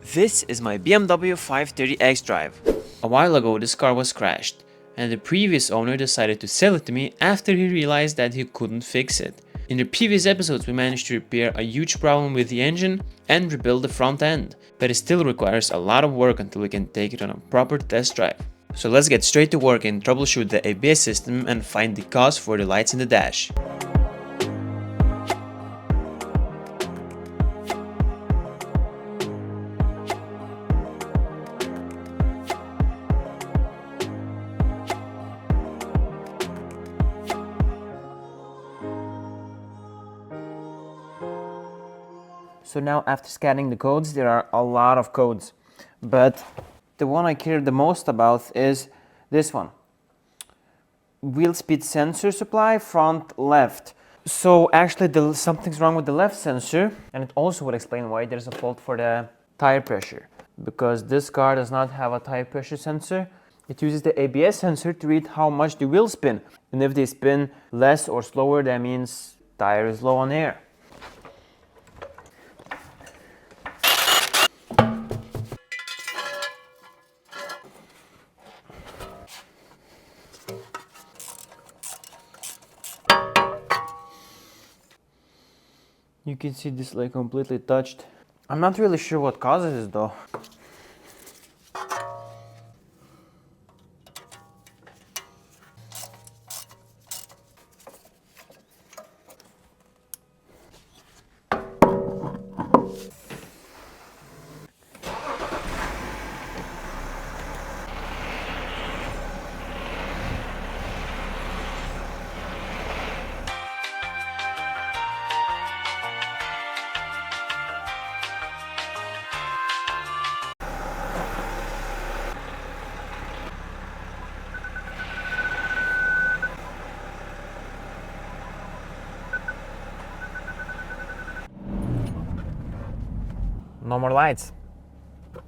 This is my BMW 530X drive. A while ago this car was crashed, and the previous owner decided to sell it to me after he realized that he couldn't fix it. In the previous episodes we managed to repair a huge problem with the engine and rebuild the front end, but it still requires a lot of work until we can take it on a proper test drive. So let's get straight to work and troubleshoot the ABS system and find the cause for the lights in the dash. So now after scanning the codes, there are a lot of codes, but the one I care the most about is this one. Wheel speed sensor supply, front left. So actually something's wrong with the left sensor, and it also would explain why there's a fault for the tire pressure. Because this car does not have a tire pressure sensor. It uses the ABS sensor to read how much the wheels spin. And if they spin less or slower, that means tire is low on air. You can see this like completely touched. I'm not really sure what causes it though. No more lights.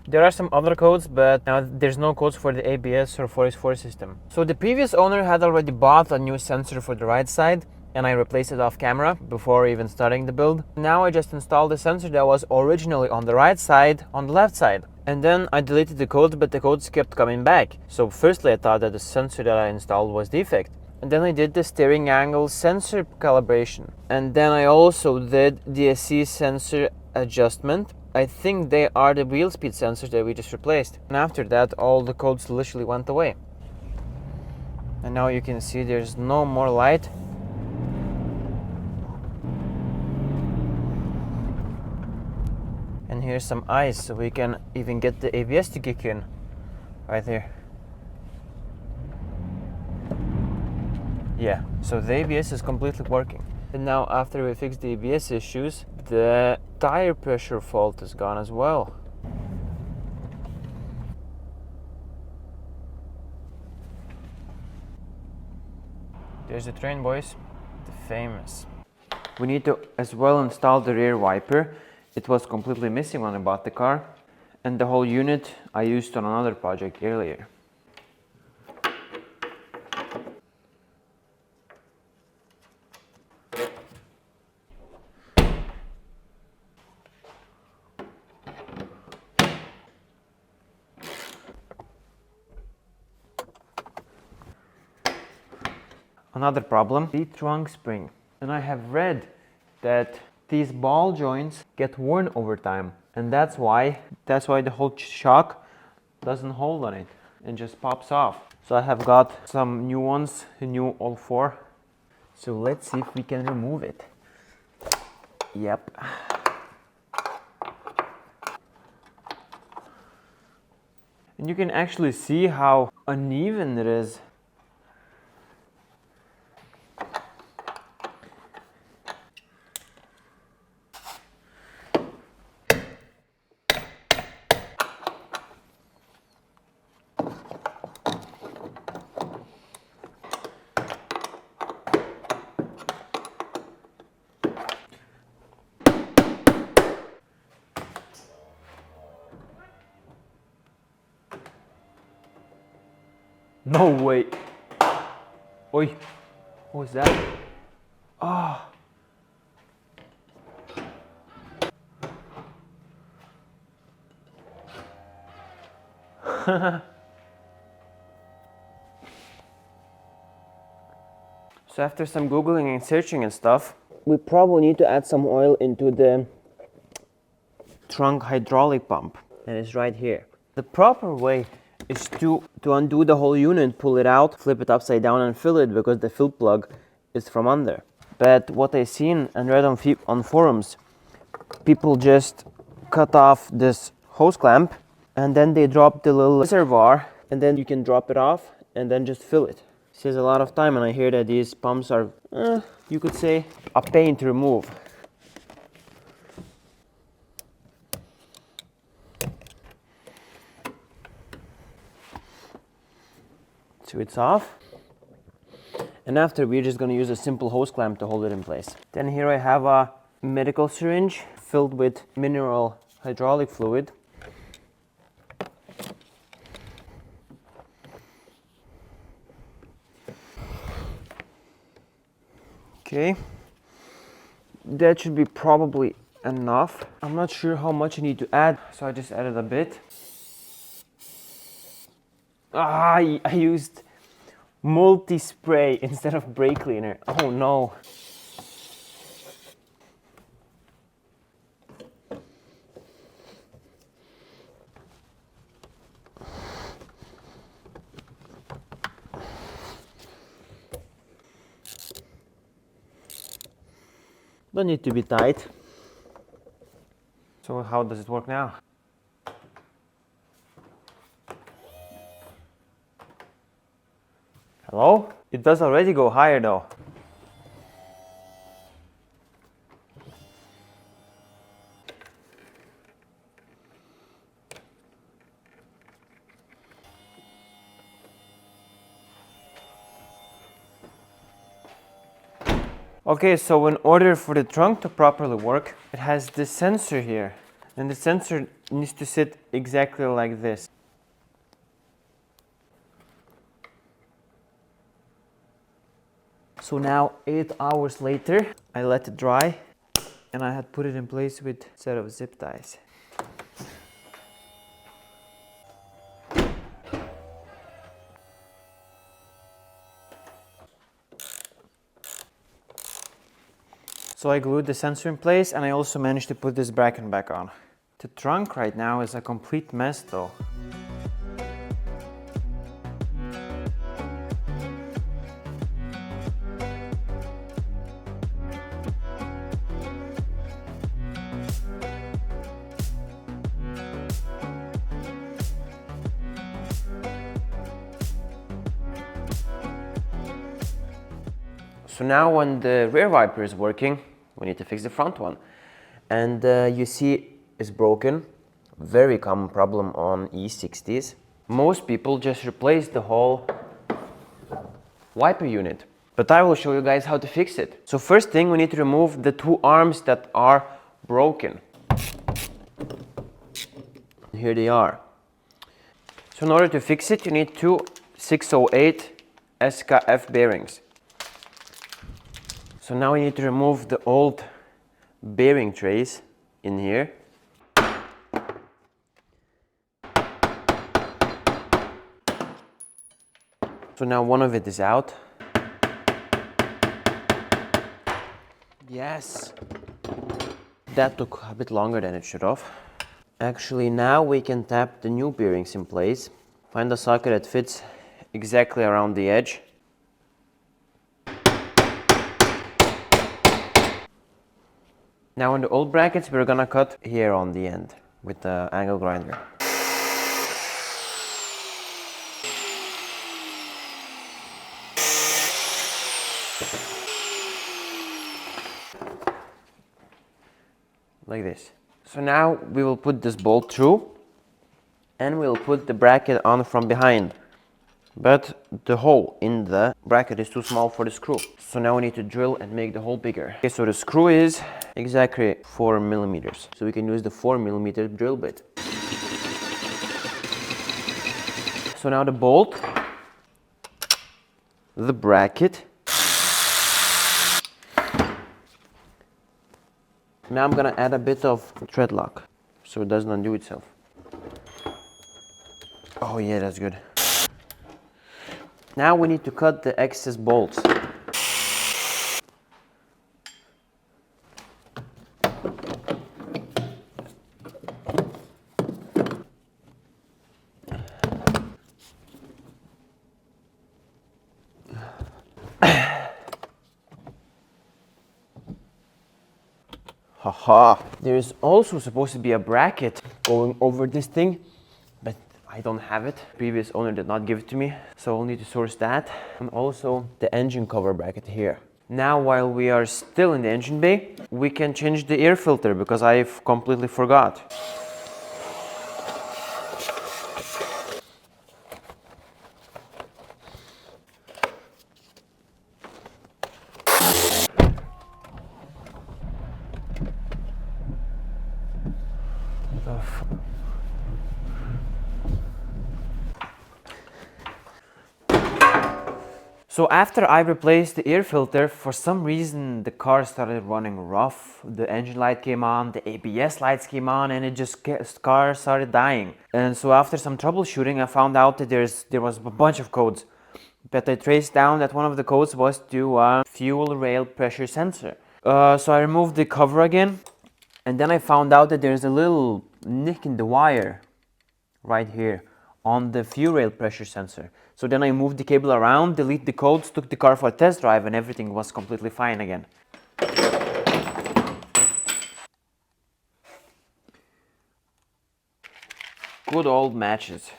There are some other codes, but now there's no codes for the ABS or 4x4 system. So the previous owner had already bought a new sensor for the right side, and I replaced it off camera before even starting the build. Now I just installed the sensor that was originally on the right side on the left side. And then I deleted the codes, but the codes kept coming back. So firstly I thought that the sensor that I installed was defect. And then I did the steering angle sensor calibration. And then I also did the SC sensor adjustment. I think they are the wheel speed sensors that we just replaced. And after that, all the codes literally went away. And now you can see there's no more light. And here's some ice, so we can even get the ABS to kick in. Right there. Yeah, so the ABS is completely working. And now after we fix the ABS issues, the tire pressure fault is gone as well. There's the train, boys, the famous. We need to as well install the rear wiper. It was completely missing when I bought the car, and the whole unit I used on another project earlier. Another problem, the trunk spring. And I have read that these ball joints get worn over time, and that's why the whole shock doesn't hold on it and just pops off. So I have got some new ones, new all four. So let's see if we can remove it. Yep. And you can actually see how uneven it is. No way. Oi. What was that? Ah. So after some googling and searching and stuff, we probably need to add some oil into the trunk hydraulic pump, and it's right here. The proper way is to undo the whole unit, pull it out, flip it upside down and fill it, because the fill plug is from under. But what I seen and read on forums, people just cut off this hose clamp and then they drop the little reservoir, and then you can drop it off and then just fill it. Saves a lot of time, and I hear that these pumps are, you could say, a pain to remove. So it's off, and after we're just going to use a simple hose clamp to hold it in place. Then here I have a medical syringe filled with mineral hydraulic fluid. Okay, that should be probably enough. I'm not sure how much I need to add, so I just added a bit. I used multi-spray instead of brake cleaner. Oh no. Don't need to be tight. So how does it work now? Hello? It does already go higher though. Okay, so in order for the trunk to properly work, it has this sensor here. And the sensor needs to sit exactly like this. So now 8 hours later, I let it dry, and I had put it in place with a set of zip ties. So I glued the sensor in place, and I also managed to put this bracket back on. The trunk right now is a complete mess though. So now when the rear wiper is working, we need to fix the front one. And you see it's broken. Very common problem on E60s. Most people just replace the whole wiper unit. But I will show you guys how to fix it. So first thing, we need to remove the 2 arms that are broken. Here they are. So in order to fix it, you need 2 608 SKF bearings. So now we need to remove the old bearing trays in here. So now one of it is out. Yes! That took a bit longer than it should have. Actually, now we can tap the new bearings in place. Find a socket that fits exactly around the edge. Now in the old brackets, we're gonna cut here on the end with the angle grinder. Like this. So now we will put this bolt through, and we'll put the bracket on from behind. But the hole in the bracket is too small for the screw. So now we need to drill and make the hole bigger. Okay, so the screw is exactly 4 millimeters. So we can use the 4 millimeter drill bit. So now the bolt, the bracket. Now I'm gonna add a bit of thread lock so it doesn't undo itself. Oh yeah, that's good. Now we need to cut the excess bolts. Haha. There's also supposed to be a bracket going over this thing, but I don't have it. Previous owner did not give it to me, so I'll need to source that. And also the engine cover bracket here. Now, while we are still in the engine bay, we can change the air filter because I've completely forgot. So after I replaced the air filter, for some reason the car started running rough. The engine light came on, the ABS lights came on, and car started dying. And so after some troubleshooting, I found out that there was a bunch of codes. But I traced down that one of the codes was to a fuel rail pressure sensor. So I removed the cover again, and then I found out that there's a little nick in the wire right here on the fuel rail pressure sensor. So then I moved the cable around, deleted the codes, took the car for a test drive, and everything was completely fine again. Good old matches.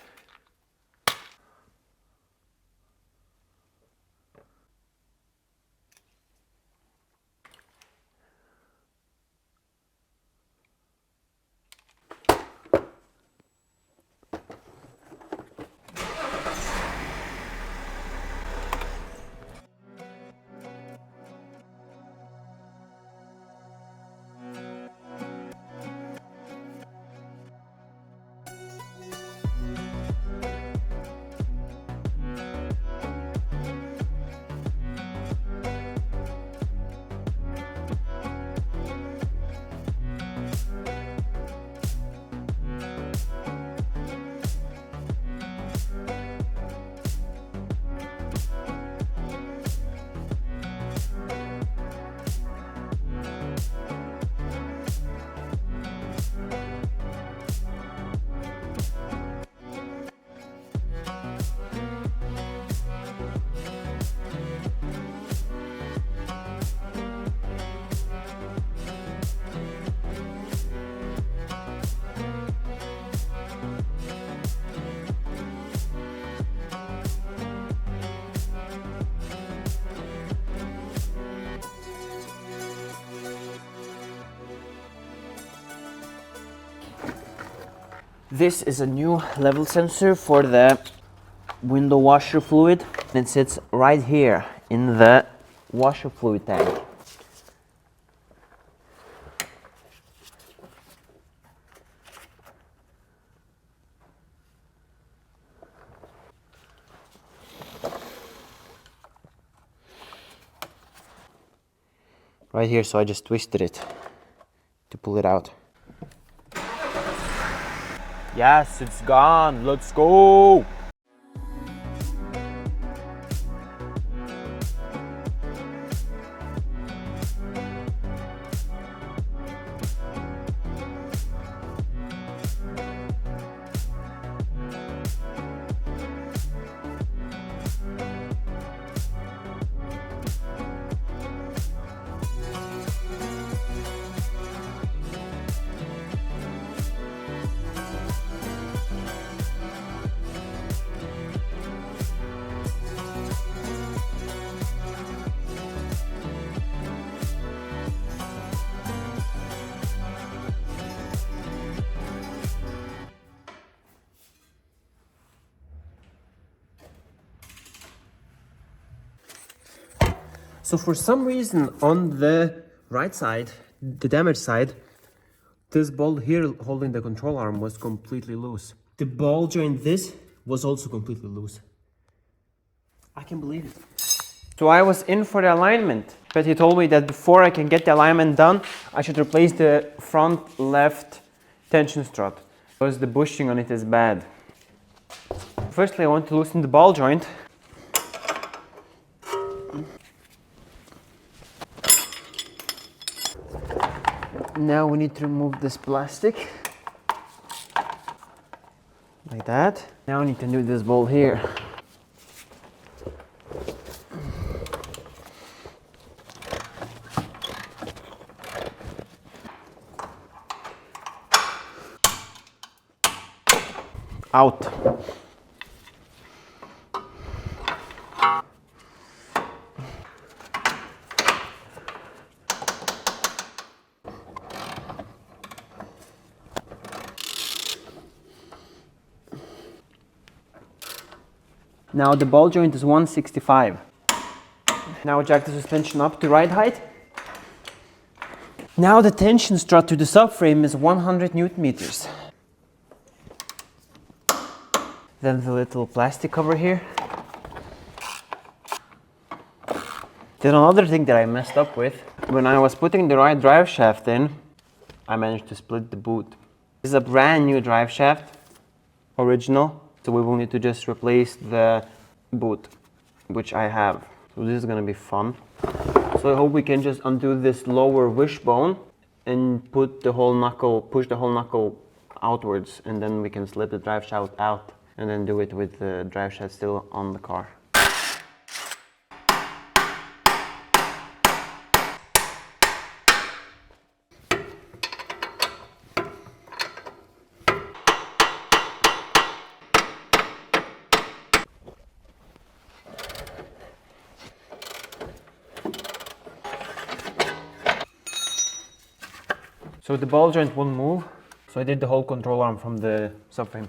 This is a new level sensor for the window washer fluid. It sits right here in the washer fluid tank. Right here, so I just twisted it to pull it out. Yes, it's gone. Let's go. So for some reason on the right side, the damaged side, this ball here holding the control arm was completely loose. The ball joint this was also completely loose. I can't believe it. So I was in for the alignment, but he told me that before I can get the alignment done, I should replace the front left tension strut because the bushing on it is bad. Firstly, I want to loosen the ball joint. Now we need to remove this plastic. Like that. Now we need to do this bolt here. Out. Now the ball joint is 165. Now jack the suspension up to ride height. Now the tension strut to the subframe is 100 Newton meters. Then the little plastic cover here. Then another thing that I messed up with, when I was putting the right drive shaft in, I managed to split the boot. This is a brand new drive shaft, original, so we will need to just replace the boot, which I have. So this is gonna be fun. So I hope we can just undo this lower wishbone and put the whole knuckle, push the whole knuckle outwards, and then we can slip the drive shaft out and then do it with the drive shaft still on the car. So the ball joint won't move, so I did the whole control arm from the subframe.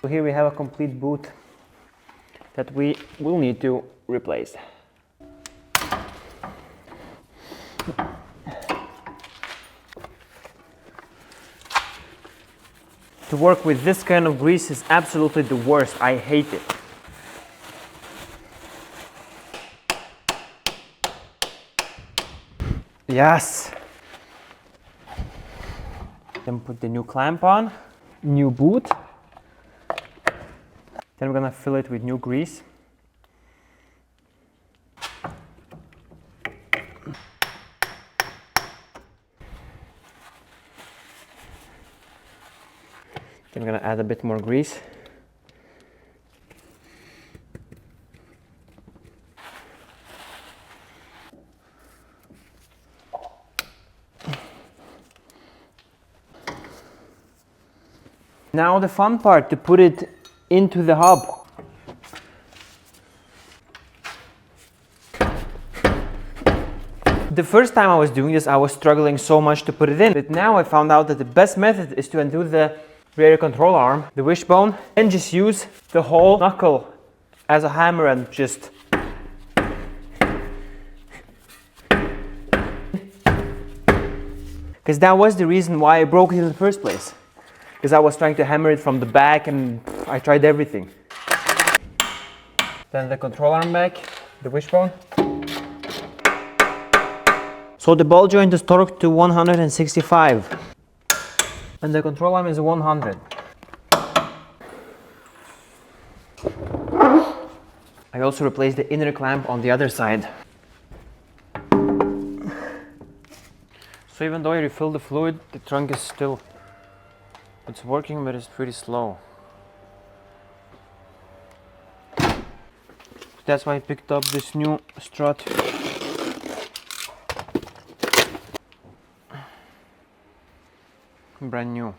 So here we have a complete boot that we will need to replace. To work with this kind of grease is absolutely the worst. I hate it. Yes! Then put the new clamp on, new boot. Then we're gonna fill it with new grease. Then we're gonna add a bit more grease. Now the fun part, to put it into the hub. The first time I was doing this, I was struggling so much to put it in, but now I found out that the best method is to undo the rear control arm, the wishbone, and just use the whole knuckle as a hammer and just because that was the reason why I broke it in the first place. Because I was trying to hammer it from the back and I tried everything. Then the control arm back, the wishbone. So the ball joint is torqued to 165 and the control arm is 100. I also replaced the inner clamp on the other side. So even though I refill the fluid, the trunk is still, it's working, but it's pretty slow. That's why I picked up this new strut. Brand new.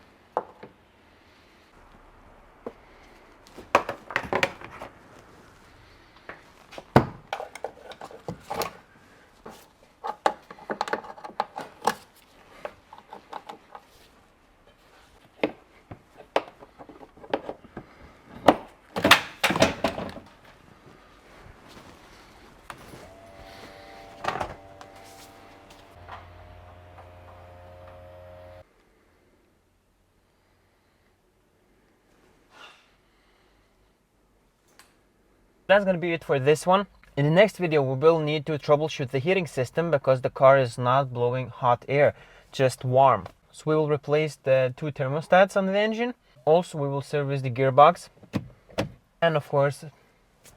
That's gonna be it for this one. In the next video we will need to troubleshoot the heating system because the car is not blowing hot air, just warm. So we will replace the 2 thermostats on the engine. Also, we will service the gearbox and of course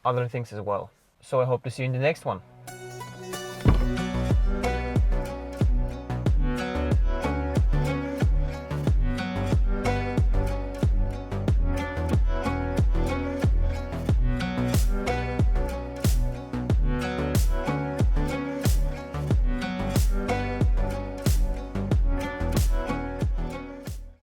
other things as well. So I hope to see you in the next one.